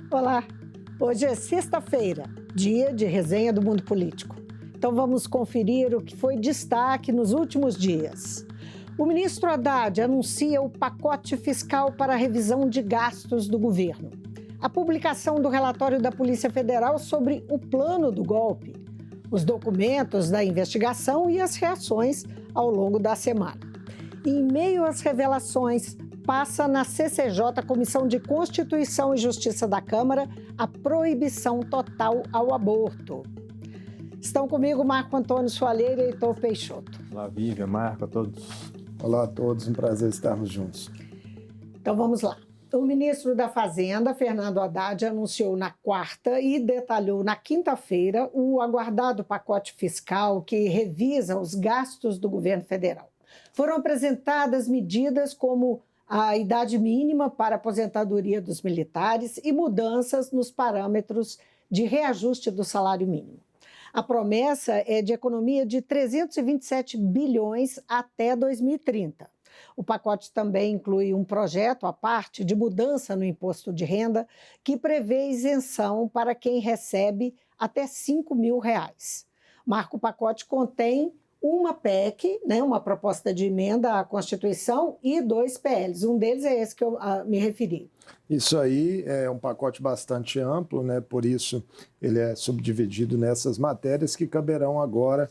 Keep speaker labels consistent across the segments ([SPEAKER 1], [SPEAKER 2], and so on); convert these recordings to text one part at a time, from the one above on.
[SPEAKER 1] Olá, hoje é sexta-feira, dia de resenha do mundo político. Então vamos conferir o que foi destaque nos últimos dias. O ministro Haddad anuncia o pacote fiscal para a revisão de gastos do governo. A publicação do relatório da Polícia Federal sobre o plano do golpe. Os documentos da investigação e as reações ao longo da semana. Em meio às revelações, passa na CCJ, Comissão de Constituição e Justiça da Câmara, a proibição total ao aborto. Estão comigo Marco Antônio Soalheiro e Heitor Peixoto.
[SPEAKER 2] Olá, Vivian, Marco, a todos.
[SPEAKER 3] Olá a todos, um prazer estarmos juntos.
[SPEAKER 1] Então vamos lá. O ministro da Fazenda, Fernando Haddad, anunciou na quarta e detalhou na quinta-feira o aguardado pacote fiscal que revisa os gastos do governo federal. Foram apresentadas medidas como a idade mínima para a aposentadoria dos militares e mudanças nos parâmetros de reajuste do salário mínimo. A promessa é de economia de 327 bilhões até 2030. O pacote também inclui um projeto à parte de mudança no imposto de renda que prevê isenção para quem recebe até R$5 mil. Marco, o pacote contém uma PEC, uma proposta de emenda à Constituição, e 2 PLs. Um deles é esse que eu me referi.
[SPEAKER 3] Isso aí é um pacote bastante amplo, por isso ele é subdividido nessas matérias que caberão agora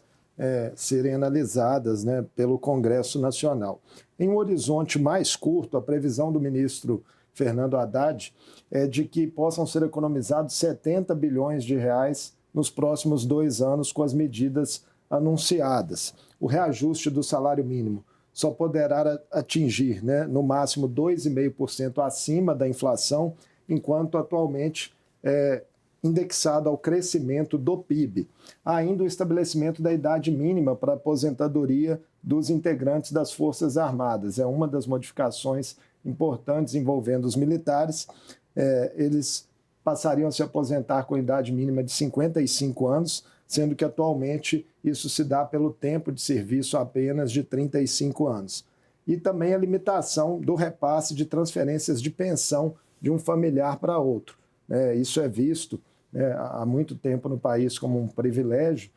[SPEAKER 3] serem analisadas pelo Congresso Nacional. Em um horizonte mais curto, a previsão do ministro Fernando Haddad é de que possam ser economizados 70 bilhões de reais nos próximos 2 anos com as medidas anunciadas. O reajuste do salário mínimo só poderá atingir, no máximo, 2,5% acima da inflação, enquanto atualmente é indexado ao crescimento do PIB. Há ainda o estabelecimento da idade mínima para a aposentadoria dos integrantes das Forças Armadas. É uma das modificações importantes envolvendo os militares. Eles passariam a se aposentar com idade mínima de 55 anos, sendo que atualmente isso se dá pelo tempo de serviço apenas de 35 anos. E também a limitação do repasse de transferências de pensão de um familiar para outro. Isso é visto há muito tempo no país como um privilégio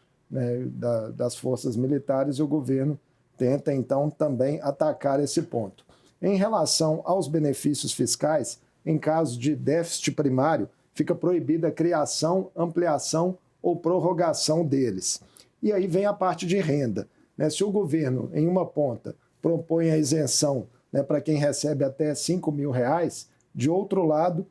[SPEAKER 3] das forças militares, e o governo tenta, então, também atacar esse ponto. Em relação aos benefícios fiscais, em caso de déficit primário, fica proibida a criação, ampliação ou prorrogação deles. E aí vem a parte de renda. Se o governo, em uma ponta, propõe a isenção para quem recebe até R$5 mil, de outro lado,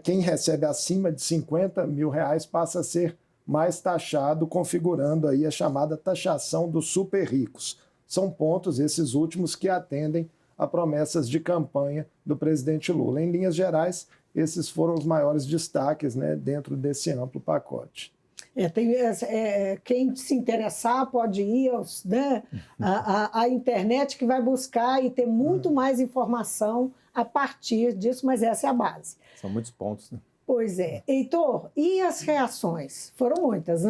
[SPEAKER 3] quem recebe acima de R$50 mil passa a ser mais taxado, configurando aí a chamada taxação dos super ricos. São pontos, esses últimos, que atendem a promessas de campanha do presidente Lula. Em linhas gerais, esses foram os maiores destaques dentro desse amplo pacote.
[SPEAKER 1] Quem se interessar pode ir à internet, que vai buscar e ter muito mais informação a partir disso, mas essa é a base.
[SPEAKER 2] São muitos pontos,
[SPEAKER 1] Pois é. Heitor, e as reações? Foram muitas,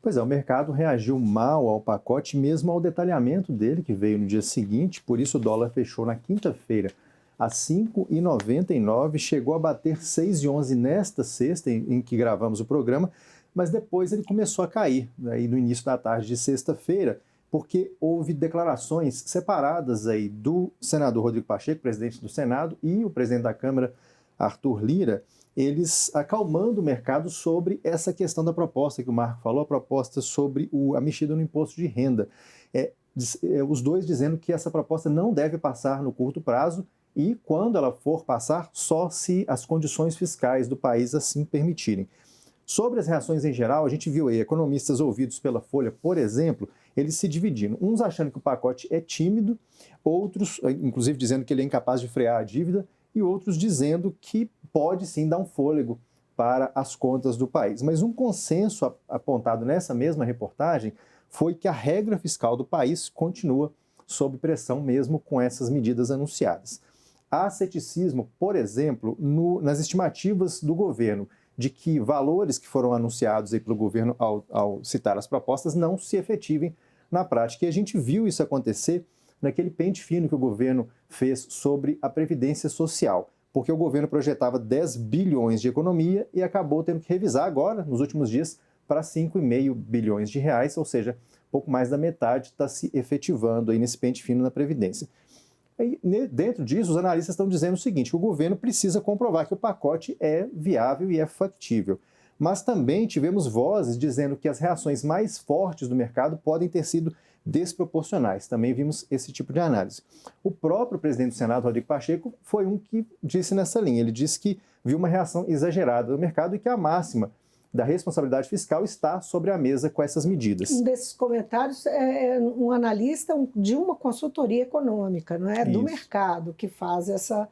[SPEAKER 2] Pois é, o mercado reagiu mal ao pacote, mesmo ao detalhamento dele, que veio no dia seguinte. Por isso o dólar fechou na quinta-feira a R$ 5,99, chegou a bater R$ 6,11 nesta sexta, em que gravamos o programa, mas depois ele começou a cair, aí no início da tarde de sexta-feira, porque houve declarações separadas aí do senador Rodrigo Pacheco, presidente do Senado, e o presidente da Câmara, Arthur Lira, eles acalmando o mercado sobre essa questão da proposta que o Marco falou, a proposta sobre a mexida no imposto de renda. Os dois dizendo que essa proposta não deve passar no curto prazo e, quando ela for passar, só se as condições fiscais do país assim permitirem. Sobre as reações em geral, a gente viu aí economistas ouvidos pela Folha, por exemplo, eles se dividindo. Uns achando que o pacote é tímido, outros, inclusive, dizendo que ele é incapaz de frear a dívida, e outros dizendo que pode sim dar um fôlego para as contas do país. Mas um consenso apontado nessa mesma reportagem foi que a regra fiscal do país continua sob pressão mesmo com essas medidas anunciadas. Há ceticismo, por exemplo, nas estimativas do governo de que valores que foram anunciados aí pelo governo ao citar as propostas não se efetivem na prática. E a gente viu isso acontecer naquele pente fino que o governo fez sobre a Previdência Social. porque o governo projetava 10 bilhões de economia e acabou tendo que revisar agora, nos últimos dias, para 5,5 bilhões de reais, ou seja, pouco mais da metade está se efetivando aí nesse pente fino na Previdência. E, dentro disso, os analistas estão dizendo o seguinte, que o governo precisa comprovar que o pacote é viável e é factível. Mas também tivemos vozes dizendo que as reações mais fortes do mercado podem ter sido desproporcionais. Também vimos esse tipo de análise. O próprio presidente do Senado, Rodrigo Pacheco, foi um que disse nessa linha. Ele disse que viu uma reação exagerada do mercado e que a máxima da responsabilidade fiscal está sobre a mesa com essas medidas.
[SPEAKER 1] Um desses comentários é um analista de uma consultoria econômica, não é? Do mercado, que faz essa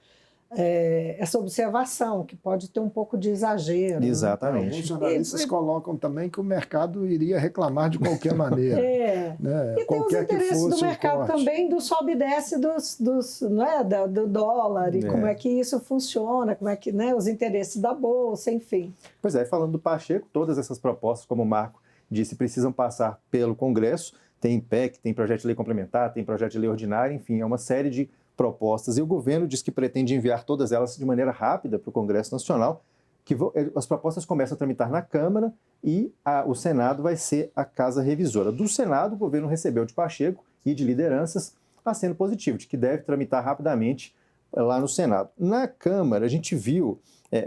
[SPEAKER 1] observação, que pode ter um pouco de exagero.
[SPEAKER 2] Exatamente.
[SPEAKER 3] Alguns jornalistas colocam também que o mercado iria reclamar de qualquer maneira. Né?
[SPEAKER 1] E tem os interesses do mercado também, do sobe e desce não é? do dólar, e como é que isso funciona, como é que, né? Os interesses da Bolsa, enfim.
[SPEAKER 2] Pois é, falando do Pacheco, todas essas propostas, como o Marco disse, precisam passar pelo Congresso. Tem PEC, tem projeto de lei complementar, tem projeto de lei ordinária, enfim, é uma série de propostas, e o governo diz que pretende enviar todas elas de maneira rápida para o Congresso Nacional, que as propostas começam a tramitar na Câmara e o Senado vai ser a casa revisora. Do Senado, o governo recebeu de Pacheco e de lideranças aceno positivo, de que deve tramitar rapidamente lá no Senado. Na Câmara, a gente viu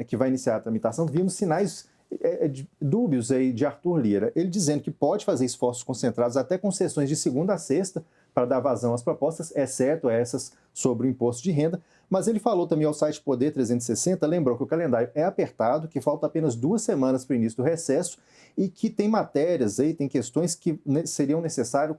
[SPEAKER 2] que vai iniciar a tramitação, vimos sinais dúbios aí de Arthur Lira, ele dizendo que pode fazer esforços concentrados até com sessões de segunda a sexta para dar vazão às propostas, exceto essas sobre o imposto de renda, mas ele falou também ao site Poder 360, lembrou que o calendário é apertado, que falta apenas 2 semanas para o início do recesso e que tem matérias aí, tem questões que seriam necessário,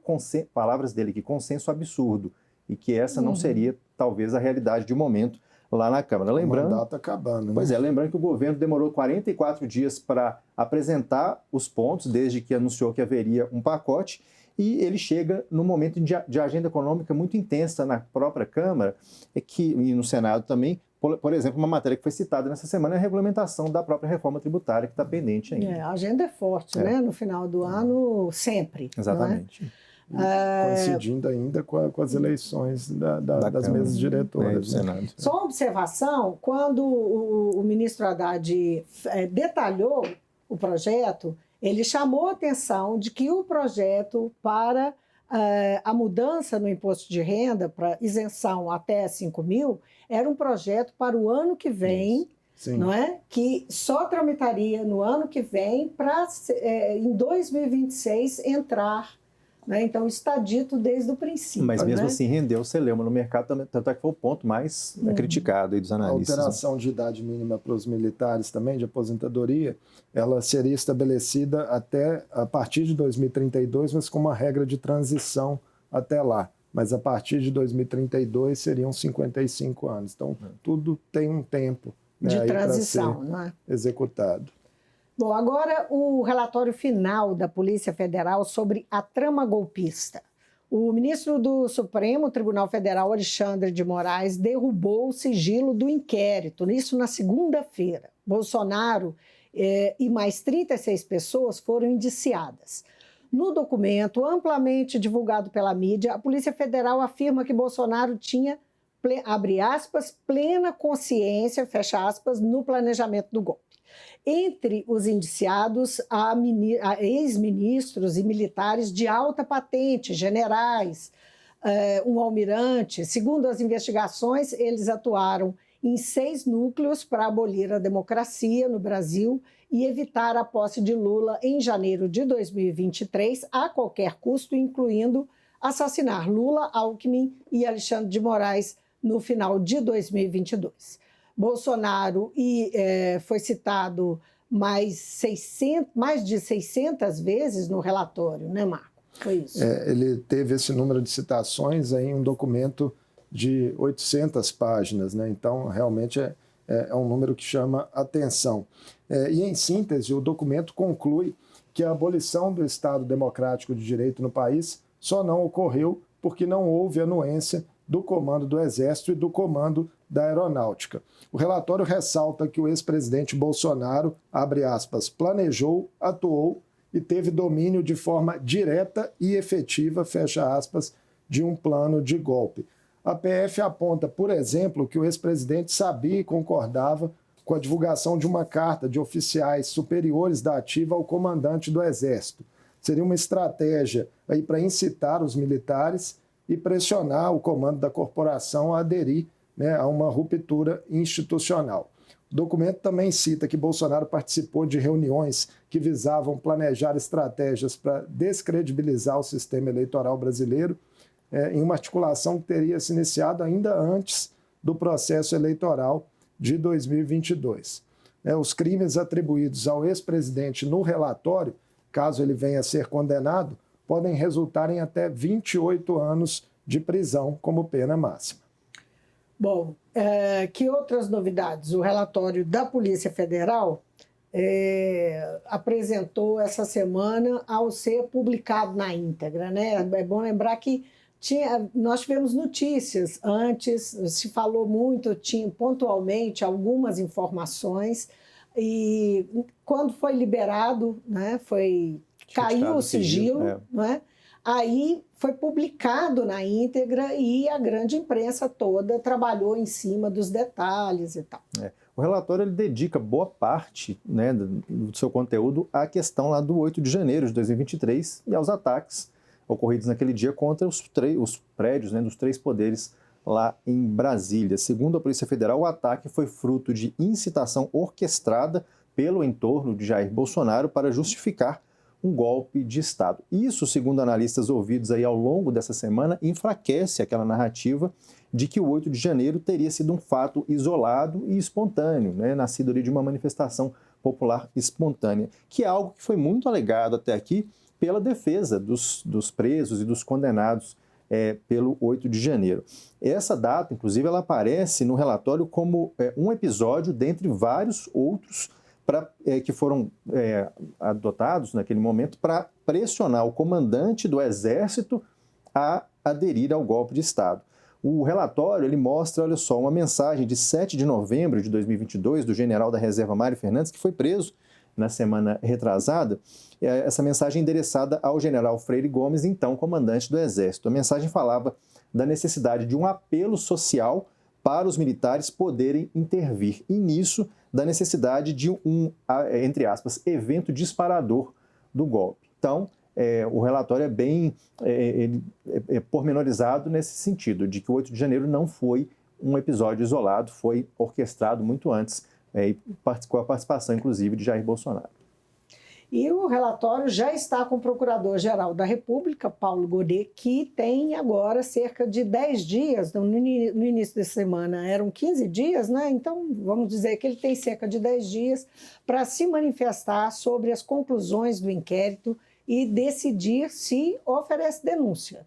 [SPEAKER 2] palavras dele, que consenso absurdo, e que essa não seria talvez a realidade de momento lá na Câmara. Lembrando,
[SPEAKER 3] o mandato acabando, né?
[SPEAKER 2] Pois é, lembrando que o governo demorou 44 dias para apresentar os pontos, desde que anunciou que haveria um pacote, e ele chega num momento de agenda econômica muito intensa na própria Câmara e no Senado também. Por exemplo, uma matéria que foi citada nessa semana é a regulamentação da própria reforma tributária, que está pendente ainda.
[SPEAKER 1] A agenda é forte, né? No final do ano, sempre.
[SPEAKER 2] Exatamente.
[SPEAKER 3] Coincidindo ainda com as eleições das mesas diretoras.
[SPEAKER 2] Senado.
[SPEAKER 1] Só uma observação, quando o ministro Haddad detalhou o projeto, ele chamou a atenção de que o projeto para a mudança no imposto de renda, para isenção até 5 mil, era um projeto para o ano que vem, não é? Que só tramitaria no ano que vem para, em 2026, entrar. Né? Então, está dito desde o princípio.
[SPEAKER 2] Mas mesmo assim rendeu celeuma no mercado, tanto é que foi o ponto mais criticado aí dos analistas.
[SPEAKER 3] A alteração de idade mínima para os militares também, de aposentadoria, ela seria estabelecida até a partir de 2032, mas com uma regra de transição até lá. Mas a partir de 2032 seriam 55 anos. Então, tudo tem um tempo, né,
[SPEAKER 1] de transição,
[SPEAKER 3] para ser
[SPEAKER 1] não é?
[SPEAKER 3] executado.
[SPEAKER 1] Bom, agora o relatório final da Polícia Federal sobre a trama golpista. O ministro do Supremo Tribunal Federal, Alexandre de Moraes, derrubou o sigilo do inquérito, isso na segunda-feira. Bolsonaro e mais 36 pessoas foram indiciadas. No documento, amplamente divulgado pela mídia, a Polícia Federal afirma que Bolsonaro tinha, abre aspas, plena consciência, fecha aspas, no planejamento do golpe. Entre os indiciados, há ex-ministros e militares de alta patente, generais, um almirante. Segundo as investigações, eles atuaram em 6 núcleos para abolir a democracia no Brasil e evitar a posse de Lula em janeiro de 2023, a qualquer custo, incluindo assassinar Lula, Alckmin e Alexandre de Moraes no final de 2022. Bolsonaro foi citado mais de 600 vezes no relatório, né, Marco? Foi isso.
[SPEAKER 3] Ele teve esse número de citações em um documento de 800 páginas, né? Então, realmente é um número que chama atenção. E, em síntese, o documento conclui que a abolição do Estado Democrático de Direito no país só não ocorreu porque não houve anuência do comando do Exército e do comando da Aeronáutica. O relatório ressalta que o ex-presidente Bolsonaro, abre aspas, planejou, atuou e teve domínio de forma direta e efetiva, fecha aspas, de um plano de golpe. A PF aponta, por exemplo, que o ex-presidente sabia e concordava com a divulgação de uma carta de oficiais superiores da ativa ao comandante do Exército. Seria uma estratégia aí para incitar os militares e pressionar o comando da corporação a aderir, né, a uma ruptura institucional. O documento também cita que Bolsonaro participou de reuniões que visavam planejar estratégias para descredibilizar o sistema eleitoral brasileiro, em uma articulação que teria se iniciado ainda antes do processo eleitoral de 2022. Os crimes atribuídos ao ex-presidente no relatório, caso ele venha a ser condenado, podem resultar em até 28 anos de prisão como pena máxima.
[SPEAKER 1] Bom, que outras novidades? O relatório da Polícia Federal apresentou essa semana ao ser publicado na íntegra, né? É bom lembrar que nós tivemos notícias antes, se falou muito, tinha pontualmente algumas informações, e quando foi liberado, né, caiu o sigilo, né? Aí foi publicado na íntegra e a grande imprensa toda trabalhou em cima dos detalhes e tal.
[SPEAKER 2] O relatório ele dedica boa parte, né, do seu conteúdo à questão lá do 8 de janeiro de 2023 e aos ataques ocorridos naquele dia contra os prédios, né, dos 3 poderes lá em Brasília. Segundo a Polícia Federal, o ataque foi fruto de incitação orquestrada pelo entorno de Jair Bolsonaro para justificar um golpe de Estado. Isso, segundo analistas ouvidos aí ao longo dessa semana, enfraquece aquela narrativa de que o 8 de janeiro teria sido um fato isolado e espontâneo, né, nascido ali de uma manifestação popular espontânea, que é algo que foi muito alegado até aqui pela defesa dos presos e dos condenados pelo 8 de janeiro. Essa data, inclusive, ela aparece no relatório como um episódio dentre vários outros que foram adotados naquele momento para pressionar o comandante do Exército a aderir ao golpe de Estado. O relatório ele mostra, olha só, uma mensagem de 7 de novembro de 2022 do general da reserva Mário Fernandes, que foi preso na semana retrasada. Essa mensagem endereçada ao general Freire Gomes, então comandante do Exército. A mensagem falava da necessidade de um apelo social para os militares poderem intervir, e nisso da necessidade de entre aspas, evento disparador do golpe. Então, o relatório é bem pormenorizado nesse sentido, de que o 8 de janeiro não foi um episódio isolado, foi orquestrado muito antes, com a participação, inclusive, de Jair Bolsonaro.
[SPEAKER 1] E o relatório já está com o Procurador-Geral da República, Paulo Gonet, que tem agora cerca de 10 dias, no início da semana eram 15 dias, né? Então vamos dizer que ele tem cerca de 10 dias para se manifestar sobre as conclusões do inquérito e decidir se oferece denúncia.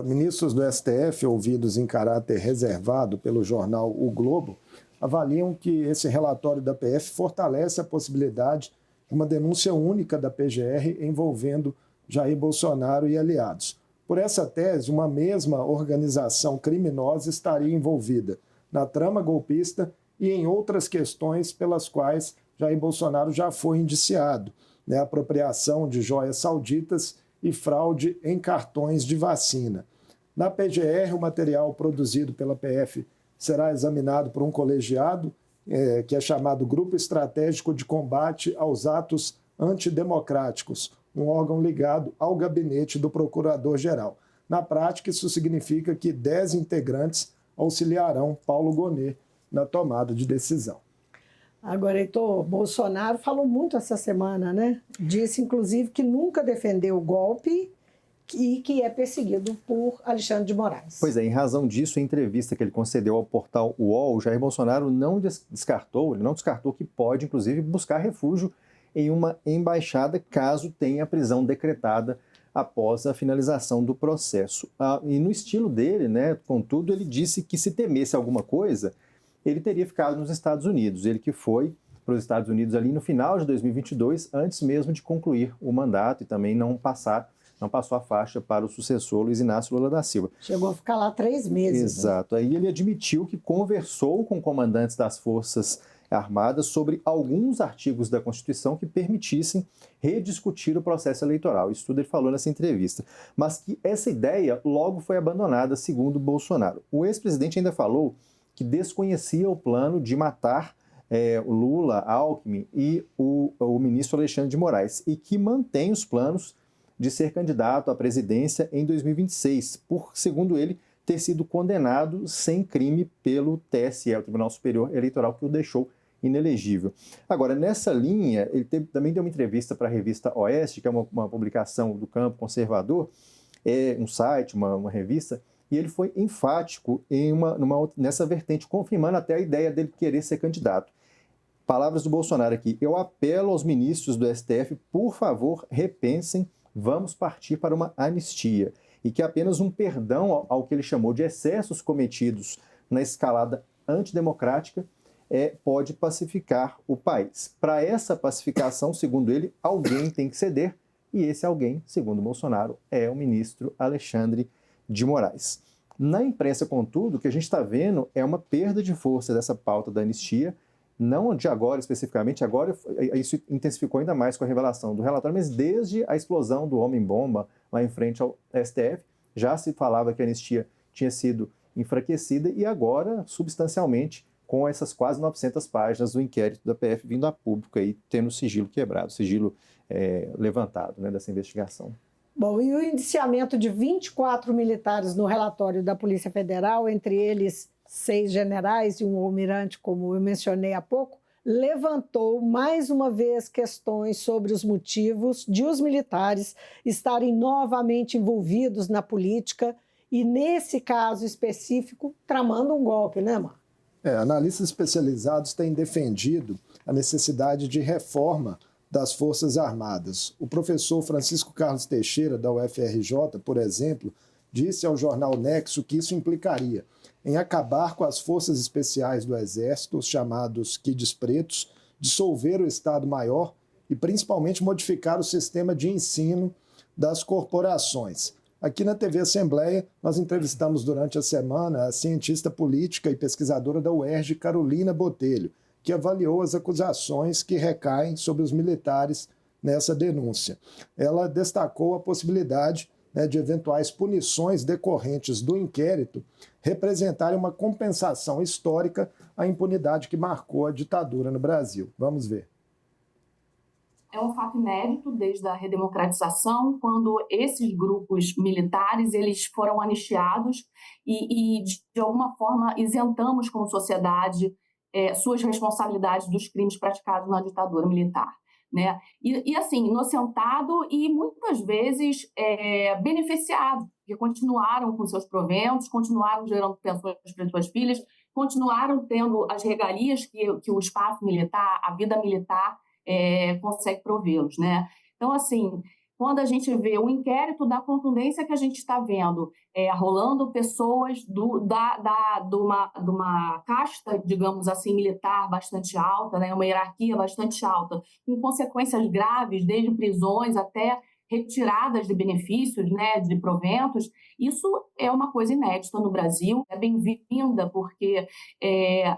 [SPEAKER 3] Ministros do STF, ouvidos em caráter reservado pelo jornal O Globo, avaliam que esse relatório da PF fortalece a possibilidade de uma denúncia única da PGR envolvendo Jair Bolsonaro e aliados. Por essa tese, uma mesma organização criminosa estaria envolvida na trama golpista e em outras questões pelas quais Jair Bolsonaro já foi indiciado, né? Apropriação de joias sauditas e fraude em cartões de vacina. Na PGR, o material produzido pela PF será examinado por um colegiado, que é chamado Grupo Estratégico de Combate aos Atos Antidemocráticos, um órgão ligado ao gabinete do Procurador-Geral. Na prática, isso significa que 10 integrantes auxiliarão Paulo Gonet na tomada de decisão.
[SPEAKER 1] Agora, Heitor, Bolsonaro falou muito essa semana, né? Disse, inclusive, que nunca defendeu o golpe e que é perseguido por Alexandre de Moraes.
[SPEAKER 2] Pois é, em razão disso, em entrevista que ele concedeu ao portal UOL, Jair Bolsonaro não descartou que pode, inclusive, buscar refúgio em uma embaixada caso tenha a prisão decretada após a finalização do processo. E no estilo dele, né, contudo, ele disse que se temesse alguma coisa, ele teria ficado nos Estados Unidos. Ele que foi para os Estados Unidos ali no final de 2022, antes mesmo de concluir o mandato e também não passou a faixa para o sucessor Luiz Inácio Lula da Silva.
[SPEAKER 1] Chegou a ficar lá 3 meses.
[SPEAKER 2] Exato.
[SPEAKER 1] Né?
[SPEAKER 2] Aí ele admitiu que conversou com comandantes das forças Armada sobre alguns artigos da Constituição que permitissem rediscutir o processo eleitoral. Isso tudo ele falou nessa entrevista. Mas que essa ideia logo foi abandonada, segundo Bolsonaro. O ex-presidente ainda falou que desconhecia o plano de matar o Lula, Alckmin e o ministro Alexandre de Moraes, e que mantém os planos de ser candidato à presidência em 2026, por, segundo ele, ter sido condenado sem crime pelo TSE, o Tribunal Superior Eleitoral, que o deixou inelegível. Agora, nessa linha, ele também deu uma entrevista para a revista Oeste, que é uma publicação do campo conservador, um site, uma revista, e ele foi enfático nessa vertente, confirmando até a ideia dele querer ser candidato. Palavras do Bolsonaro aqui: eu apelo aos ministros do STF, por favor, repensem, vamos partir para uma anistia. E que apenas um perdão ao que ele chamou de excessos cometidos na escalada antidemocrática pode pacificar o país. Para essa pacificação, segundo ele, alguém tem que ceder, e esse alguém, segundo Bolsonaro, é o ministro Alexandre de Moraes. Na imprensa, contudo, o que a gente está vendo é uma perda de força dessa pauta da anistia, não de agora especificamente, agora isso intensificou ainda mais com a revelação do relatório, mas desde a explosão do homem-bomba lá em frente ao STF, já se falava que a anistia tinha sido enfraquecida e agora, substancialmente, com essas quase 900 páginas do inquérito da PF vindo a público, aí, tendo o sigilo quebrado, o sigilo levantado, né, dessa investigação.
[SPEAKER 1] Bom, e o indiciamento de 24 militares no relatório da Polícia Federal, entre eles 6 generais e um almirante, como eu mencionei há pouco, levantou mais uma vez questões sobre os motivos de os militares estarem novamente envolvidos na política e, nesse caso específico, tramando um golpe, né, Mar?
[SPEAKER 3] Analistas especializados têm defendido a necessidade de reforma das Forças Armadas. O professor Francisco Carlos Teixeira, da UFRJ, por exemplo, disse ao jornal Nexo que isso implicaria em acabar com as forças especiais do Exército, os chamados Kids Pretos, dissolver o Estado-Maior e principalmente modificar o sistema de ensino das corporações. Aqui na TV Assembleia, nós entrevistamos durante a semana a cientista política e pesquisadora da UERJ, Carolina Botelho, que avaliou as acusações que recaem sobre os militares nessa denúncia. Ela destacou a possibilidade de eventuais punições decorrentes do inquérito representarem uma compensação histórica à impunidade que marcou a ditadura no Brasil. Vamos ver.
[SPEAKER 4] É um fato inédito desde a redemocratização, quando esses grupos militares eles foram anistiados e de alguma forma, isentamos como sociedade suas responsabilidades dos crimes praticados na ditadura militar. Né? E assim, inocentado e muitas vezes beneficiado, porque continuaram com seus proventos, continuaram gerando pensões para suas filhas, continuaram tendo as regalias que o espaço militar, a vida militar, consegue provê-los. Né? Então, assim, quando a gente vê o inquérito da contundência que a gente está vendo, rolando pessoas de uma casta, digamos assim, militar bastante alta, né, uma hierarquia bastante alta, com consequências graves, desde prisões até retiradas de benefícios, né, de proventos, isso é uma coisa inédita no Brasil, é bem-vinda, porque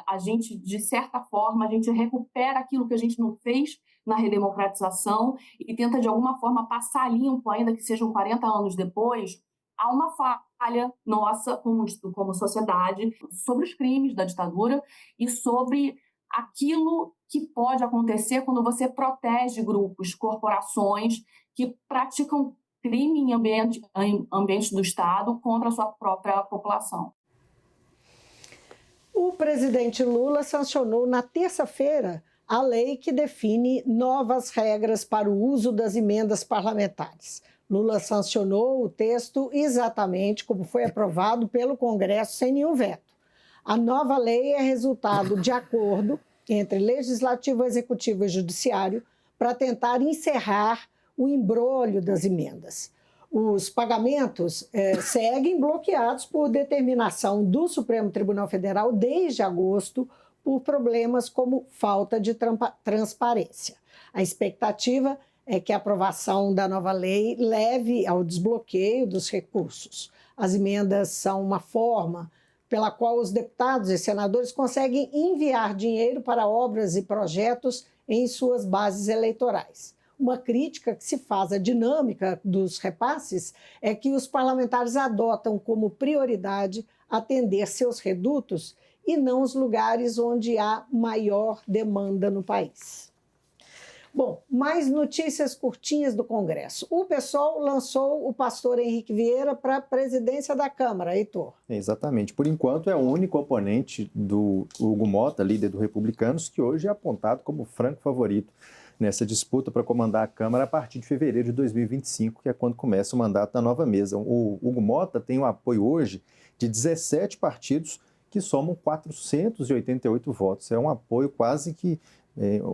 [SPEAKER 4] a gente, de certa forma, a gente recupera aquilo que a gente não fez na redemocratização e tenta, de alguma forma, passar limpo, ainda que sejam 40 anos depois, há uma falha nossa como sociedade sobre os crimes da ditadura e sobre aquilo que pode acontecer quando você protege grupos, corporações que praticam crime em ambiente do Estado contra a sua própria população.
[SPEAKER 1] O presidente Lula sancionou na terça-feira a lei que define novas regras para o uso das emendas parlamentares. Lula sancionou o texto exatamente como foi aprovado pelo Congresso sem nenhum veto. A nova lei é resultado de acordo entre Legislativo, Executivo e Judiciário para tentar encerrar o imbróglio das emendas. Os pagamentos seguem bloqueados por determinação do Supremo Tribunal Federal desde agosto por problemas como falta de transparência. A expectativa é que a aprovação da nova lei leve ao desbloqueio dos recursos. As emendas são uma forma pela qual os deputados e senadores conseguem enviar dinheiro para obras e projetos em suas bases eleitorais. Uma crítica que se faz à dinâmica dos repasses é que os parlamentares adotam como prioridade atender seus redutos e não os lugares onde há maior demanda no país. Bom, mais notícias curtinhas do Congresso. O PSOL lançou o pastor Henrique Vieira para a presidência da Câmara, Heitor.
[SPEAKER 2] Exatamente. Por enquanto, é o único oponente do Hugo Mota, líder do Republicanos, que hoje é apontado como franco favorito nessa disputa para comandar a Câmara a partir de fevereiro de 2025, que é quando começa o mandato da nova mesa. O Hugo Mota tem o apoio hoje de 17 partidos que somam 488 votos. É um apoio quase que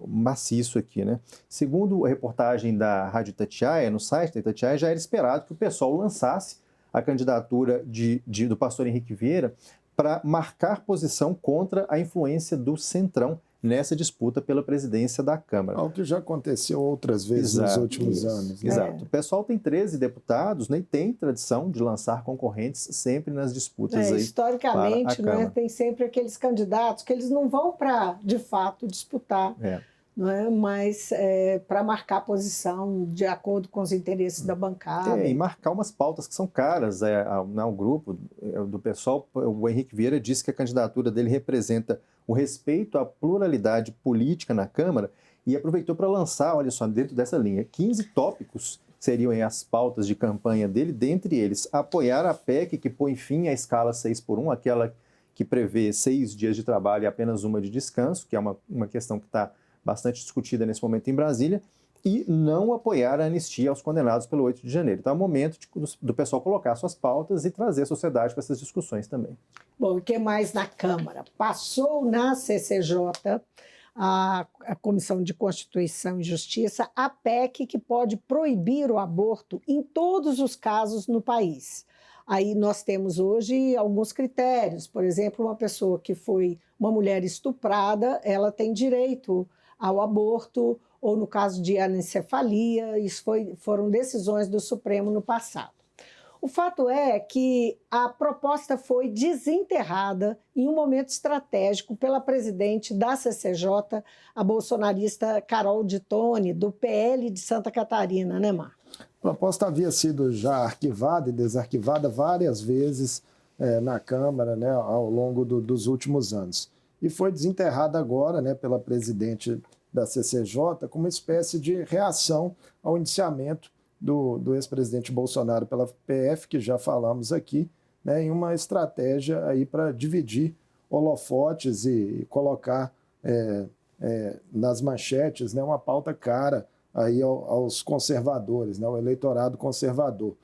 [SPEAKER 2] maciço aqui, né? Segundo a reportagem da Rádio Itatiaia, no site da Itatiaia, já era esperado que o PSOL lançasse a candidatura do pastor Henrique Vieira para marcar posição contra a influência do Centrão nessa disputa pela presidência da Câmara.
[SPEAKER 3] Algo que já aconteceu outras vezes nos últimos anos.
[SPEAKER 2] Né? Exato. O PSOL tem 13 deputados, né, e tem tradição de lançar concorrentes sempre nas disputas.
[SPEAKER 1] Historicamente, né, tem sempre aqueles candidatos que eles não vão para, de fato, disputar, não é? Mas para marcar posição de acordo com os interesses da bancada.
[SPEAKER 2] E marcar umas pautas que são caras ao grupo do PSOL. O Henrique Vieira disse que a candidatura dele representa o respeito à pluralidade política na Câmara e aproveitou para lançar, olha só, dentro dessa linha, 15 tópicos seriam as pautas de campanha dele, dentre eles apoiar a PEC que põe fim à escala 6x1, aquela que prevê 6 dias de trabalho e apenas uma de descanso, que é uma questão que está bastante discutida nesse momento em Brasília, e não apoiar a anistia aos condenados pelo 8 de janeiro. Então é o momento do pessoal colocar suas pautas e trazer a sociedade para essas discussões também.
[SPEAKER 1] Bom, o que mais na Câmara? Passou na CCJ, a Comissão de Constituição e Justiça, a PEC que pode proibir o aborto em todos os casos no país. Aí nós temos hoje alguns critérios. Por exemplo, uma pessoa que foi uma mulher estuprada, ela tem direito ao aborto, ou no caso de anencefalia, isso foram decisões do Supremo no passado. O fato é que a proposta foi desenterrada em um momento estratégico pela presidente da CCJ, a bolsonarista Carol de Tone, do PL de Santa Catarina, né, Mar?
[SPEAKER 3] A proposta havia sido já arquivada e desarquivada várias vezes na Câmara, né, ao longo dos últimos anos. E foi desenterrada agora, né, pela presidente da CCJ como uma espécie de reação ao indiciamento do ex-presidente Bolsonaro pela PF, que já falamos aqui, né, em uma estratégia aí para dividir holofotes e colocar nas manchetes, né, uma pauta cara aí aos conservadores, né, ao eleitorado conservador.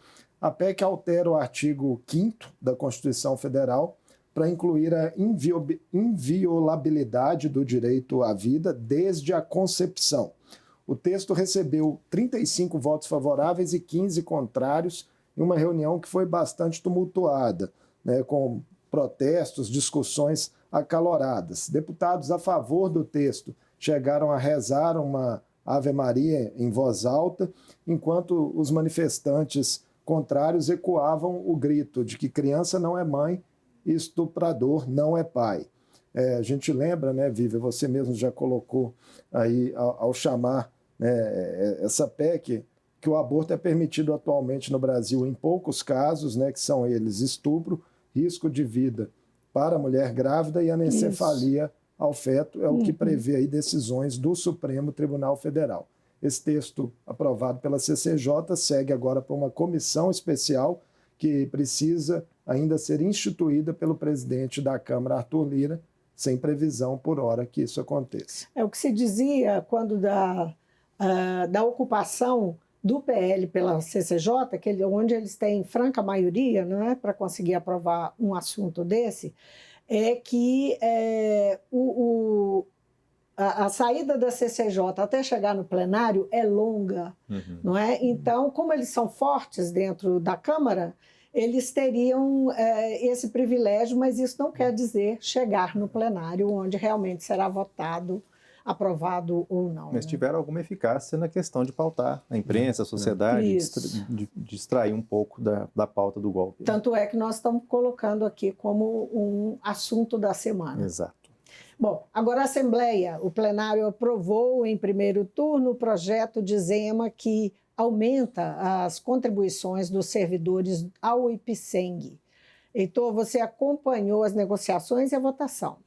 [SPEAKER 3] A PEC altera o artigo 5º da Constituição Federal para incluir a inviolabilidade do direito à vida desde a concepção. O texto recebeu 35 votos favoráveis e 15 contrários em uma reunião que foi bastante tumultuada, né, com protestos, discussões acaloradas. Deputados a favor do texto chegaram a rezar uma Ave Maria em voz alta, enquanto os manifestantes contrários ecoavam o grito de que criança não é mãe e estuprador não é pai. A gente lembra, né, Vivian, você mesmo já colocou aí ao chamar essa PEC, que o aborto é permitido atualmente no Brasil em poucos casos, né, que são eles estupro, risco de vida para a mulher grávida e anencefalia ao feto, é o que prevê aí decisões do Supremo Tribunal Federal. Esse texto aprovado pela CCJ segue agora para uma comissão especial que precisa ainda ser instituída pelo presidente da Câmara, Arthur Lira, sem previsão por hora que isso aconteça.
[SPEAKER 1] É o que se dizia quando da ocupação do PL pela CCJ, onde eles têm franca maioria, não é, para conseguir aprovar um assunto desse, é que a saída da CCJ até chegar no plenário é longa, não é? Então, como eles são fortes dentro da Câmara, eles teriam esse privilégio, mas isso não quer dizer chegar no plenário, onde realmente será votado aprovado ou não.
[SPEAKER 2] Mas
[SPEAKER 1] né?
[SPEAKER 2] tiveram alguma eficácia na questão de pautar a imprensa, a sociedade, distrair um pouco da pauta do golpe.
[SPEAKER 1] Tanto é que nós estamos colocando aqui como um assunto da semana.
[SPEAKER 2] Exato.
[SPEAKER 1] Bom, agora a Assembleia, o plenário aprovou em primeiro turno o projeto de Zema que aumenta as contribuições dos servidores ao IPSENG. Heitor, você acompanhou as negociações e a votação.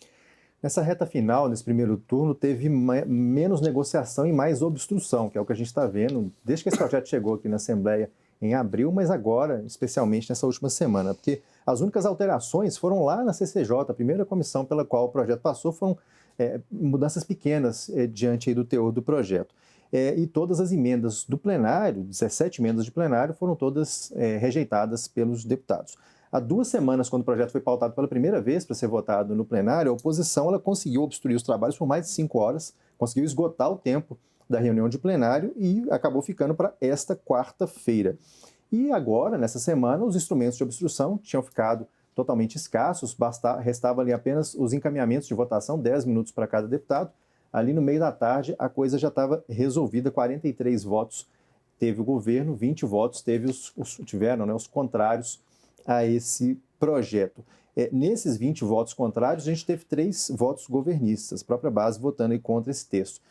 [SPEAKER 2] Nessa reta final, nesse primeiro turno, teve menos negociação e mais obstrução, que é o que a gente está vendo desde que esse projeto chegou aqui na Assembleia em abril, mas agora, especialmente nessa última semana, porque as únicas alterações foram lá na CCJ, a primeira comissão pela qual o projeto passou, foram mudanças pequenas diante aí do teor do projeto. E todas as emendas do plenário, 17 emendas de plenário, foram todas rejeitadas pelos deputados. Há 2 semanas, quando o projeto foi pautado pela primeira vez para ser votado no plenário, a oposição ela conseguiu obstruir os trabalhos por mais de 5 horas, conseguiu esgotar o tempo da reunião de plenário e acabou ficando para esta quarta-feira. E agora, nessa semana, os instrumentos de obstrução tinham ficado totalmente escassos, restava ali apenas os encaminhamentos de votação, 10 minutos para cada deputado. Ali no meio da tarde, a coisa já estava resolvida, 43 votos teve o governo, 20 votos tiveram os contrários a esse projeto. Nesses 20 votos contrários, a gente teve 3 votos governistas, a própria base votando contra esse texto.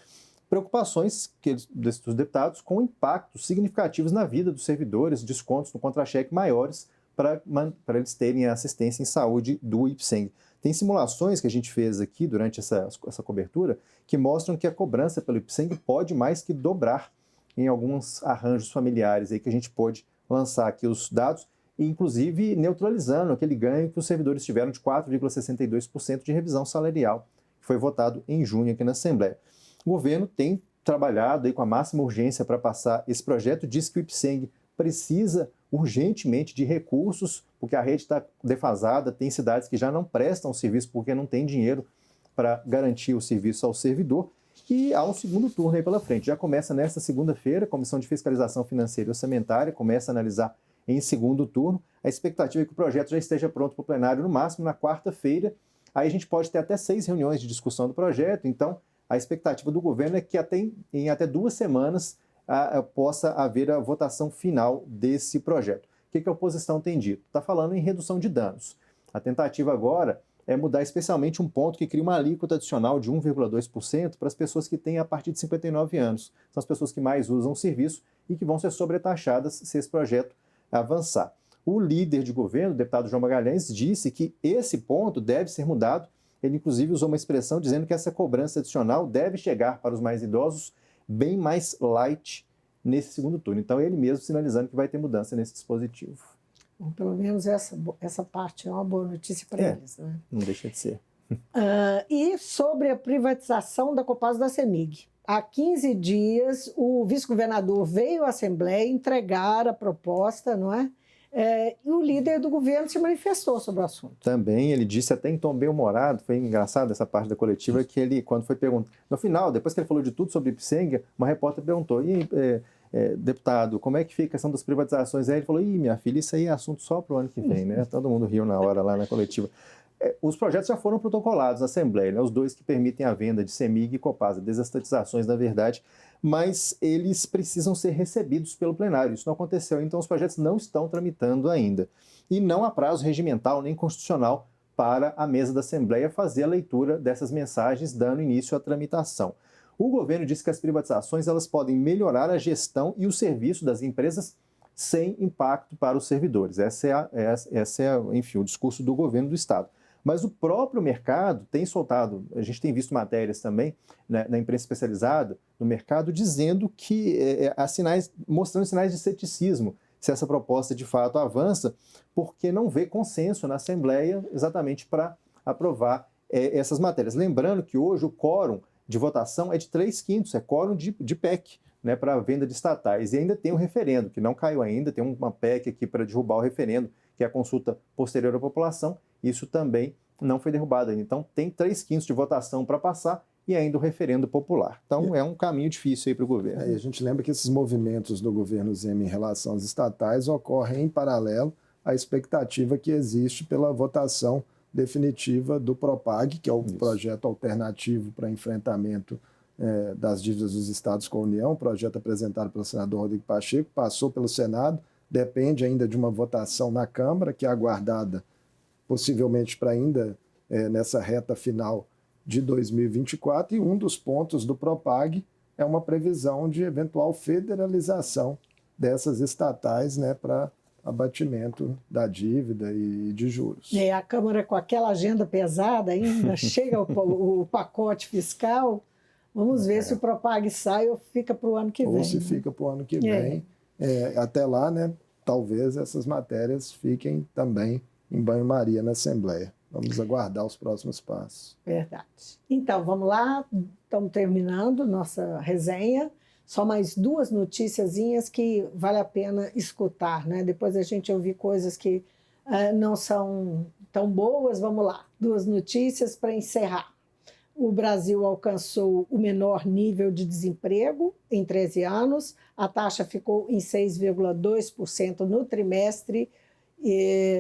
[SPEAKER 2] Preocupações dos deputados com impactos significativos na vida dos servidores, descontos no contra-cheque maiores para eles terem a assistência em saúde do IPSENG. Tem simulações que a gente fez aqui durante essa cobertura que mostram que a cobrança pelo IPSENG pode mais que dobrar em alguns arranjos familiares aí que a gente pôde lançar aqui os dados, inclusive neutralizando aquele ganho que os servidores tiveram de 4,62% de revisão salarial, que foi votado em junho aqui na Assembleia. O governo tem trabalhado aí com a máxima urgência para passar esse projeto, diz que o IPSENG precisa urgentemente de recursos, porque a rede está defasada, tem cidades que já não prestam o serviço porque não tem dinheiro para garantir o serviço ao servidor, e há um segundo turno aí pela frente. Já começa nesta segunda-feira, a Comissão de Fiscalização Financeira e Orçamentária começa a analisar em segundo turno. A expectativa é que o projeto já esteja pronto para o plenário no máximo na quarta-feira. Aí a gente pode ter até 6 reuniões de discussão do projeto, então a expectativa do governo é que em até 2 semanas possa haver a votação final desse projeto. O que a oposição tem dito? Está falando em redução de danos. A tentativa agora é mudar especialmente um ponto que cria uma alíquota adicional de 1,2% para as pessoas que têm a partir de 59 anos. São as pessoas que mais usam o serviço e que vão ser sobretaxadas se esse projeto avançar. O líder de governo, o deputado João Magalhães, disse que esse ponto deve ser mudado. Ele, inclusive, usou uma expressão dizendo que essa cobrança adicional deve chegar para os mais idosos bem mais light nesse segundo turno. Então, ele mesmo sinalizando que vai ter mudança nesse dispositivo.
[SPEAKER 1] Bom, pelo menos essa parte é uma boa notícia para eles. Né?
[SPEAKER 2] Não deixa de ser.
[SPEAKER 1] E sobre a privatização da Copasa da CEMIG. Há 15 dias, o vice-governador veio à Assembleia entregar a proposta, não é? E o líder do governo se manifestou sobre o assunto.
[SPEAKER 2] Também, ele disse até em tom bem humorado, foi engraçado essa parte da coletiva, que ele, quando foi perguntar, no final, depois que ele falou de tudo sobre IPSENG, uma repórter perguntou, deputado, como é que fica a questão das privatizações? Aí ele falou, minha filha, isso aí é assunto só para o ano que vem, né? Todo mundo riu na hora lá na coletiva. Os projetos já foram protocolados na Assembleia, né? Os 2 que permitem a venda de CEMIG e Copasa, desestatizações, na verdade, mas eles precisam ser recebidos pelo plenário. Isso não aconteceu, então os projetos não estão tramitando ainda. E não há prazo regimental nem constitucional para a mesa da Assembleia fazer a leitura dessas mensagens, dando início à tramitação. O governo disse que as privatizações elas podem melhorar a gestão e o serviço das empresas sem impacto para os servidores. Esse é, enfim, o discurso do governo do Estado. Mas o próprio mercado tem soltado, a gente tem visto matérias também, né, na imprensa especializada, no mercado, dizendo que mostrando sinais de ceticismo se essa proposta de fato avança, porque não vê consenso na Assembleia exatamente para aprovar essas matérias. Lembrando que hoje o quórum de votação é de 3/5, é quórum de PEC, né, para a venda de estatais. E ainda tem o referendo, que não caiu ainda, tem uma PEC aqui para derrubar o referendo, que é a consulta posterior à população. Isso também não foi derrubado ainda. Então, tem 3/5 de votação para passar e ainda o referendo popular. Então, é um caminho difícil aí para o governo.
[SPEAKER 3] E a gente lembra que esses movimentos do governo Zema em relação às estatais ocorrem em paralelo à expectativa que existe pela votação definitiva do PROPAG, que é o projeto alternativo para enfrentamento das dívidas dos estados com a União, projeto apresentado pelo senador Rodrigo Pacheco, passou pelo Senado, depende ainda de uma votação na Câmara, que é aguardada possivelmente para ainda nessa reta final de 2024, e um dos pontos do Propag é uma previsão de eventual federalização dessas estatais, né, para abatimento da dívida e de juros.
[SPEAKER 1] A Câmara com aquela agenda pesada ainda, chega o pacote fiscal, vamos ver se o Propag sai ou fica para o ano que vem.
[SPEAKER 3] Ou se fica para o ano que vem. Até lá, né, talvez essas matérias fiquem também em banho-maria na Assembleia. Vamos aguardar os próximos passos.
[SPEAKER 1] Verdade. Então, vamos lá, estamos terminando nossa resenha. Só mais duas noticiazinhas que vale a pena escutar, né? Depois a gente ouvir coisas que não são tão boas. Vamos lá, duas notícias para encerrar. O Brasil alcançou o menor nível de desemprego em 13 anos. A taxa ficou em 6,2% no trimestre,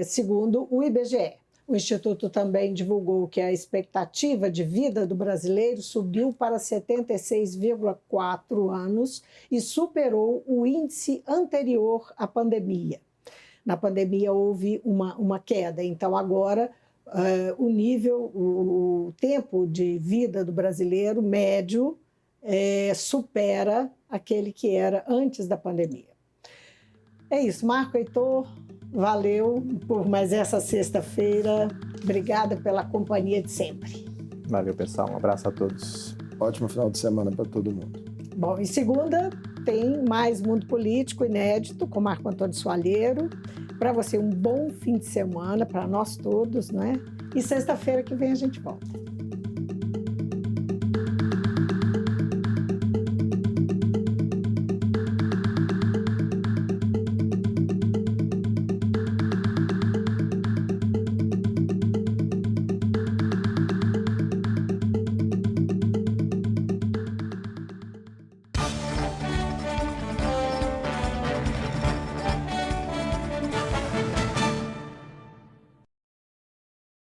[SPEAKER 1] segundo o IBGE. O Instituto também divulgou que a expectativa de vida do brasileiro subiu para 76,4 anos e superou o índice anterior à pandemia. Na pandemia houve uma queda, então agora o tempo de vida do brasileiro médio supera aquele que era antes da pandemia. É isso, Marco, Heitor, valeu por mais essa sexta-feira. Obrigada pela companhia de sempre.
[SPEAKER 2] Valeu, pessoal. Um abraço a todos.
[SPEAKER 3] Ótimo final de semana para todo mundo.
[SPEAKER 1] Bom, em segunda tem mais Mundo Político inédito com Marco Antônio Soalheiro. Para você, um bom fim de semana, para nós todos, né? E sexta-feira que vem a gente volta.